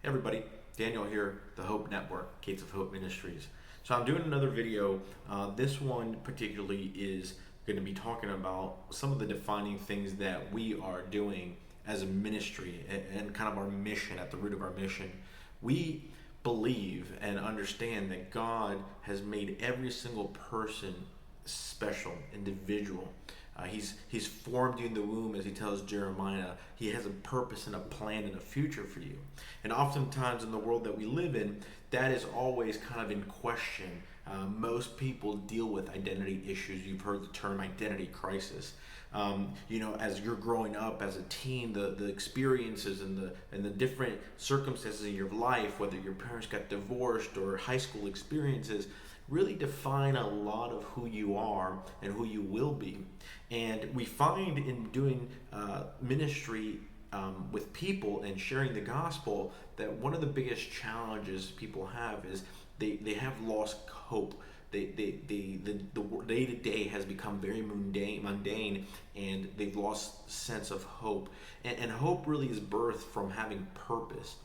Everybody, Daniel here, the Hope Network, Gates of Hope Ministries. So I'm doing another video. This one particularly is going to be talking about some of the defining things that we are doing as a ministry and kind of our mission, at the root of our mission. We believe and understand that God has made every single person special, individual. He's formed you in the womb, as he tells Jeremiah. He has a purpose and a plan and a future for you. And oftentimes in the world that we live in, that is always kind of in question. Most people deal with identity issues. You've heard the term identity crisis. As you're growing up as a teen, the experiences and the different circumstances in your life, whether your parents got divorced or high school experiences, really define a lot of who you are and who you will be. And we find in doing ministry with people and sharing the gospel that one of the biggest challenges people have is they have lost hope. The day-to-day has become very mundane, and they've lost sense of hope. And hope really is birthed from having purpose.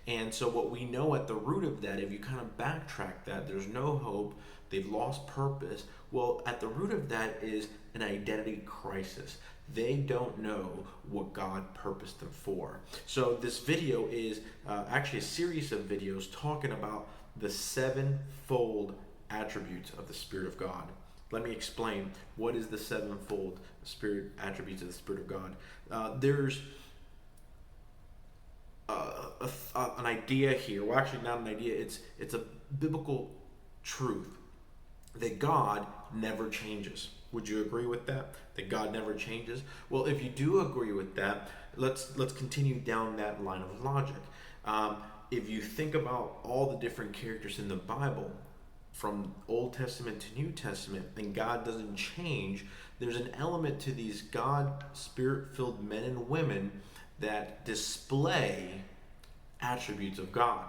And so what we know at the root of that, if you kind of backtrack that, there's no hope, they've lost purpose. Well, at the root of that is an identity crisis. They don't know what God purposed them for. So this video is actually a series of videos talking about the sevenfold attributes of the Spirit of God. Let me explain. What is the sevenfold Spirit attributes of the Spirit of God? There's an idea here. Well, actually, not an idea. It's a biblical truth that God never changes. Would you agree with that? That God never changes? Well, if you do agree with that, let's continue down that line of logic. If you think about all the different characters in the Bible, from Old Testament to New Testament, and God doesn't change, there's an element to these God Spirit-filled men and women that display attributes of God.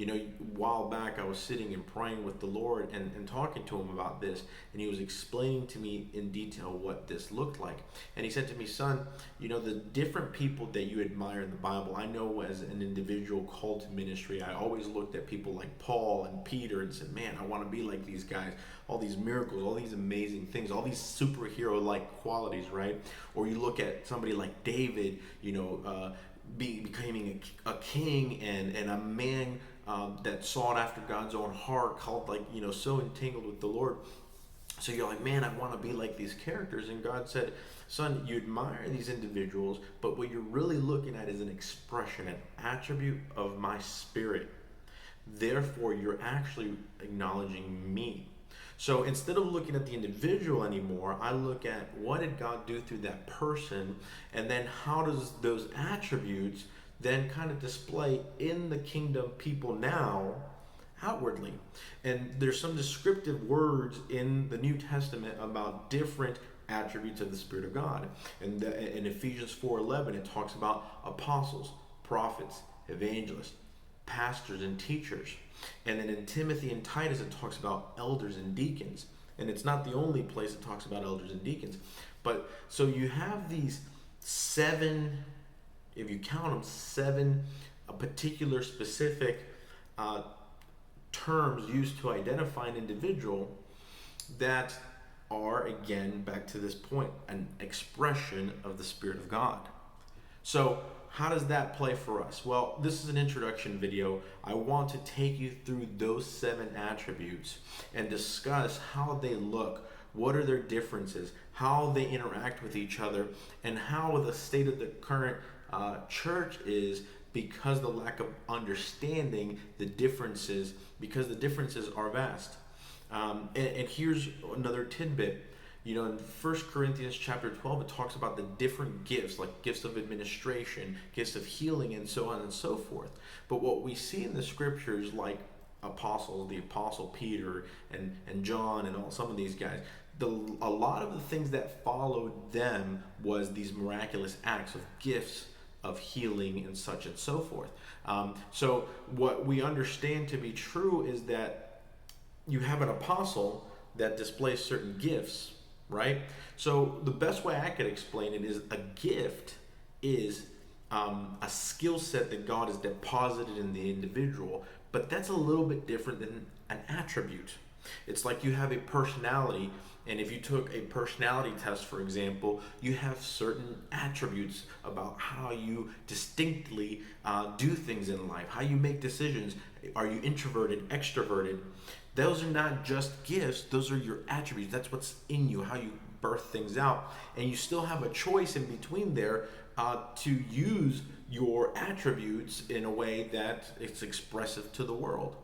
A while back I was sitting and praying with the Lord and talking to him about this, and he was explaining to me in detail what this looked like. And he said to me, son, the different people that you admire in the Bible, I know as an individual called to ministry, I always looked at people like Paul and Peter and said, man, I want to be like these guys. All these miracles, all these amazing things, all these superhero-like qualities, right? Or you look at somebody like David, becoming a king and a man that sought after God's own heart, called so entangled with the Lord. So you're like, man, I want to be like these characters. And God said, son, you admire these individuals, but what you're really looking at is an expression, an attribute of my Spirit. Therefore, you're actually acknowledging me. So instead of looking at the individual anymore, I look at what did God do through that person, and then how does those attributes then kind of display in the kingdom people now outwardly. And there's some descriptive words in the New Testament about different attributes of the Spirit of God. And in Ephesians 4:11, it talks about apostles, prophets, evangelists, pastors, and teachers. And then in Timothy and Titus, it talks about elders and deacons. And it's not the only place it talks about elders and deacons. But so you have these seven, if you count them, seven particular specific terms used to identify an individual that are, again, back to this point, an expression of the Spirit of God. So how does that play for us? Well, this is an introduction video. I want to take you through those seven attributes and discuss how they look, what are their differences, how they interact with each other, and how the state of the current church is because the lack of understanding the differences, because the differences are vast. And here's another tidbit. In 1 Corinthians chapter 12, it talks about the different gifts, like gifts of administration, gifts of healing, and so on and so forth. But what we see in the scriptures, like apostles, the apostle Peter and John and some of these guys, a lot of the things that followed them was these miraculous acts of gifts of healing and such and so forth. So what we understand to be true is that you have an apostle that displays certain gifts, right? So the best way I could explain it is a gift is a skill set that God has deposited in the individual, but that's a little bit different than an attribute. It's like you have a personality, and if you took a personality test, for example, you have certain attributes about how you distinctly do things in life, how you make decisions. Are you introverted, extroverted? Those are not just gifts, those are your attributes. That's what's in you, how you birth things out. And you still have a choice in between there to use your attributes in a way that it's expressive to the world.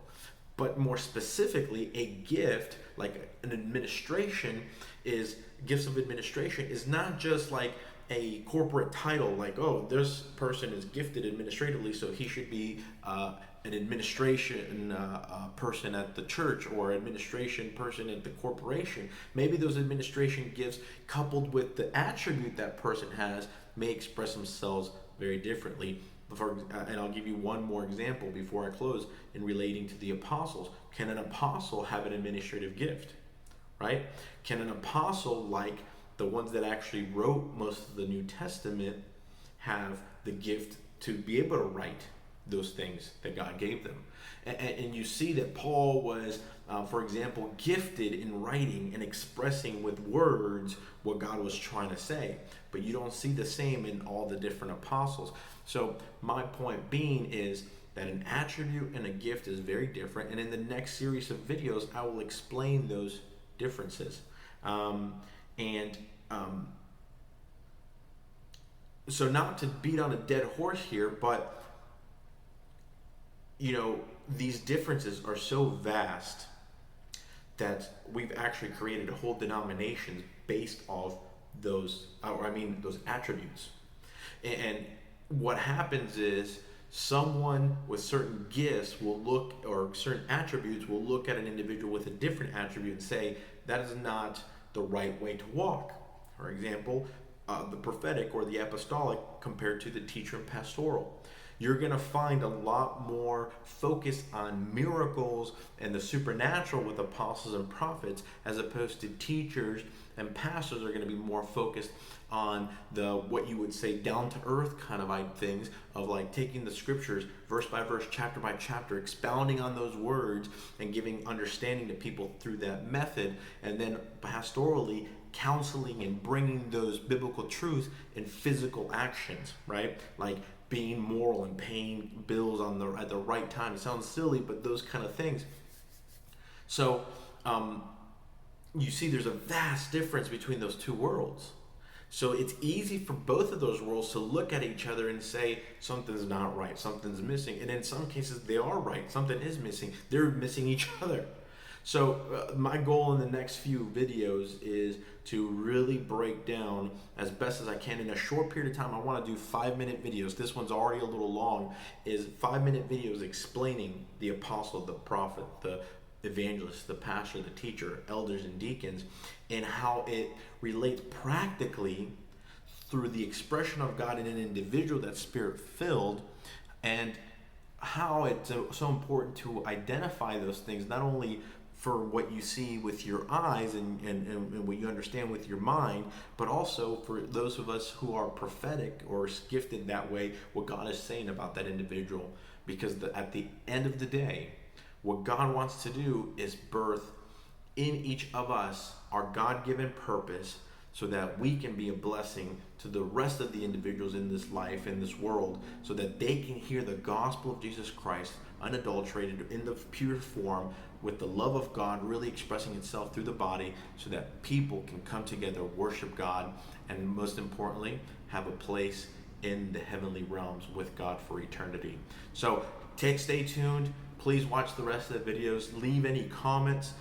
But more specifically, a gift like an administration is gifts of administration is not just like a corporate title, like, oh, this person is gifted administratively, so he should be an administration person at the church or administration person at the corporation. Maybe those administration gifts, coupled with the attribute that person has, may express themselves very differently. And I'll give you one more example before I close in relating to the apostles. Can an apostle have an administrative gift? Right? Can an apostle, like the ones that actually wrote most of the New Testament, have the gift to be able to write those things that God gave them? And you see that Paul was, for example, gifted in writing and expressing with words what God was trying to say. But you don't see the same in all the different apostles. So my point being is that an attribute and a gift is very different. And in the next series of videos, I will explain those differences. So not to beat on a dead horse here, but these differences are so vast that we've actually created a whole denomination based off those attributes. And what happens is someone with certain gifts will look, or certain attributes will look at an individual with a different attribute and say, that is not the right way to walk. For example, the prophetic or the apostolic compared to the teacher and pastoral. You're going to find a lot more focus on miracles and the supernatural with apostles and prophets, as opposed to teachers and pastors are going to be more focused on the, what you would say, down to earth kind of things, of like taking the scriptures verse by verse, chapter by chapter, expounding on those words and giving understanding to people through that method, and then pastorally counseling and bringing those biblical truths in physical actions, right? Like being moral and paying bills at the right time. It sounds silly, but those kind of things. So you see there's a vast difference between those two worlds. So it's easy for both of those worlds to look at each other and say something's not right, something's missing. And in some cases they are right, something is missing. They're missing each other. So my goal in the next few videos is to really break down as best as I can in a short period of time. I want to do 5-minute videos. This one's already a little long. Is 5-minute videos explaining the apostle, the prophet, the evangelist, the pastor, the teacher, elders, and deacons, and how it relates practically through the expression of God in an individual that's spirit-filled, and how it's so important to identify those things, not only for what you see with your eyes and what you understand with your mind, but also for those of us who are prophetic or gifted that way, what God is saying about that individual. Because at the end of the day, what God wants to do is birth in each of us our God-given purpose, so that we can be a blessing to the rest of the individuals in this life, in this world, so that they can hear the gospel of Jesus Christ unadulterated in the pure form, with the love of God really expressing itself through the body, so that people can come together, worship God, and most importantly, have a place in the heavenly realms with God for eternity. So stay tuned. Please watch the rest of the videos. Leave any comments.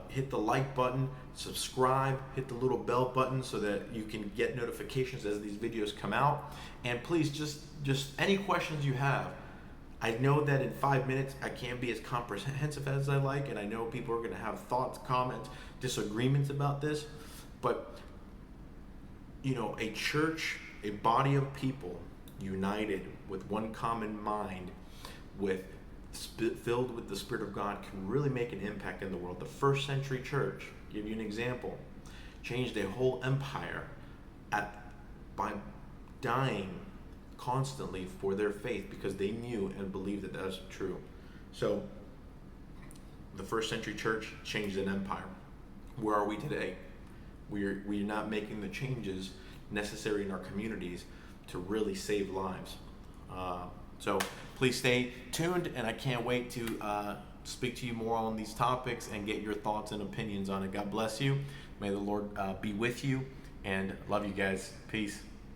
Hit the like button, subscribe, hit the little bell button so that you can get notifications as these videos come out. And please, just any questions you have. I know that in 5 minutes I can't be as comprehensive as I like, and I know people are going to have thoughts, comments, disagreements about this, but a church, a body of people united with one common mind, filled with the Spirit of God, can really make an impact in the world. The first century church, give you an example, changed a whole empire by dying constantly for their faith because they knew and believed that that was true. So the first century church changed an empire. Where are we today? We're not making the changes necessary in our communities to really save lives. So please stay tuned, and I can't wait to speak to you more on these topics and get your thoughts and opinions on it. God bless you. May the Lord be with you, and love you guys. Peace.